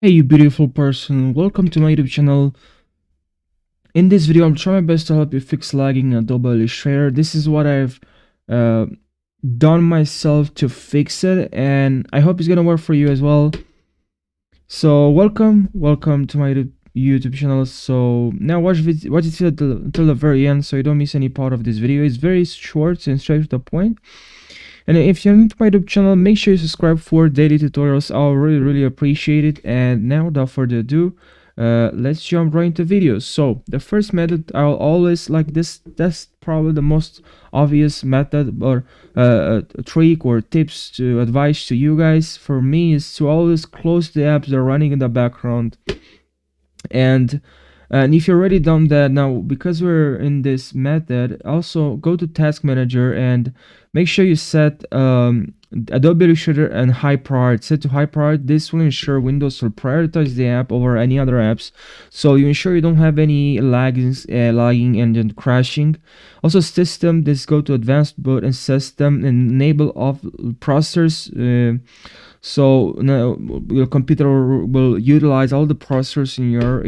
Hey, you beautiful person, welcome to my YouTube channel. In this video, I'll try my best to help you fix lagging in Adobe Illustrator. This is what I've uh, done myself to fix it, and I hope it's gonna work for you as well. So, welcome to my YouTube channel. So now watch it till the very end, so you don't miss any part of this video. It's very short and straight to the point. And if you're new to my YouTube channel, make sure you subscribe for daily tutorials. I'll really appreciate it. And now, without further ado, let's jump right into videos. So the first method I'll always like this. That's probably the most obvious method or trick or tips to advice to you guys. For me, is to always close the apps that are running in the background. And if you've already done that, now because we're in this method, also go to task manager and make sure you set Adobe Illustrator and high priority. Set to high priority. This will ensure Windows will prioritize the app over any other apps, so you ensure you don't have any lagging and then crashing. Also system, this go to advanced mode and system and enable off processors. So now your computer will utilize all the processors in your,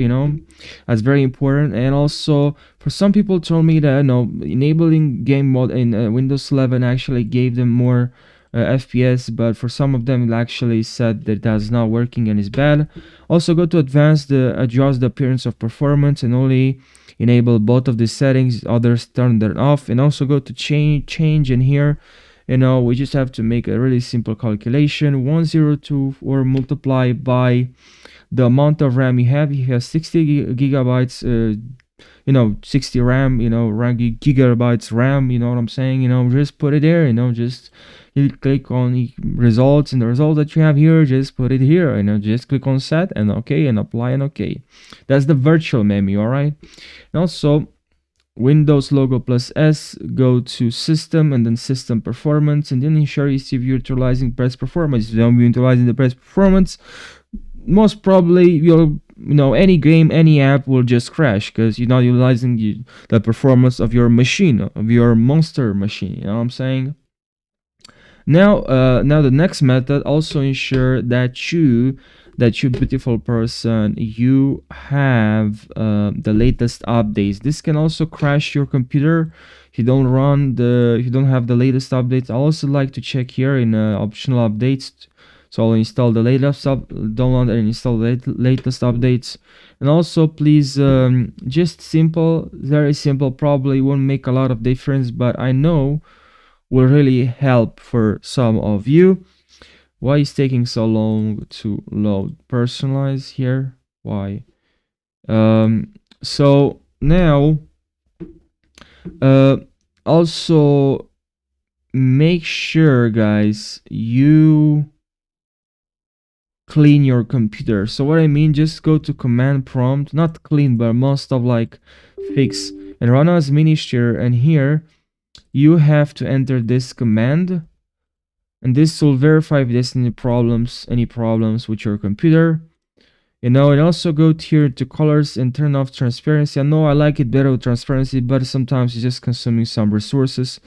that's very important. And also for some people told me that enabling game mode in Windows 11 actually gave them more FPS, but for some of them it actually said that that's not working and is bad. Also go to advanced, adjust the appearance of performance and only enable both of the settings, others turn them off. And also go to change in here. We just have to make a really simple calculation. 102 or multiply by the amount of RAM you have. You have 60 gigabytes 60 RAM, gigabytes RAM, you know what I'm saying. Just put it there. Just you click on the results, and the result that you have here, just put it here. Just click on set and okay, and apply and okay. That's the virtual memory. All right. And also Windows logo plus S, go to system and then system performance, and then ensure you see if you're utilizing press performance. If you don't be utilizing the press performance, most probably you'll any game, any app will just crash because you're not utilizing the performance of your machine, of your monster machine. You know what I'm saying? Now the next method, also ensure that you beautiful person, you have the latest updates. This can also crash your computer if you don't have the latest updates. I also like to check here in optional updates. So I'll install the latest download and install the latest updates. And also please, just simple, very simple, probably won't make a lot of difference, but I know will really help for some of you. Why is taking so long to load? Personalize here. Why? So now, also make sure, guys, you clean your computer. So what I mean, just go to command prompt, not clean, but most of like fix, and run as administrator. And here you have to enter this command, and this will verify if there's any problems with your computer. And also go here to colors and turn off transparency. I know I like it better with transparency, but sometimes it's just consuming some resources,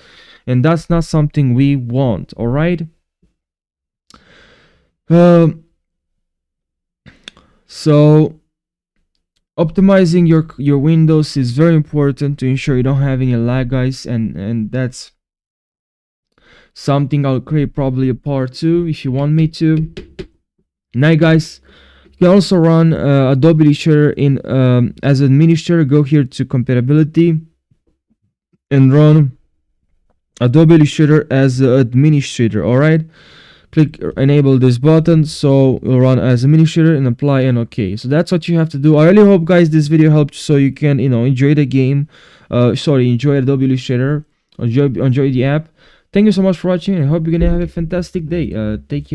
and that's not something we want. All right. So optimizing your Windows is very important to ensure you don't have any lag, guys, and that's something I'll create probably a part 2 if you want me to. Now, guys, you can also run Adobe Illustrator in as administrator. Go here to compatibility and run Adobe Illustrator as administrator. All right. Click enable this button, so you'll run as administrator and apply and okay. So that's what you have to do. I really hope, guys, this video helped so you can enjoy the game, enjoy Adobe Illustrator, enjoy the app. Thank you so much for watching, and I hope you're gonna have a fantastic day. Take care.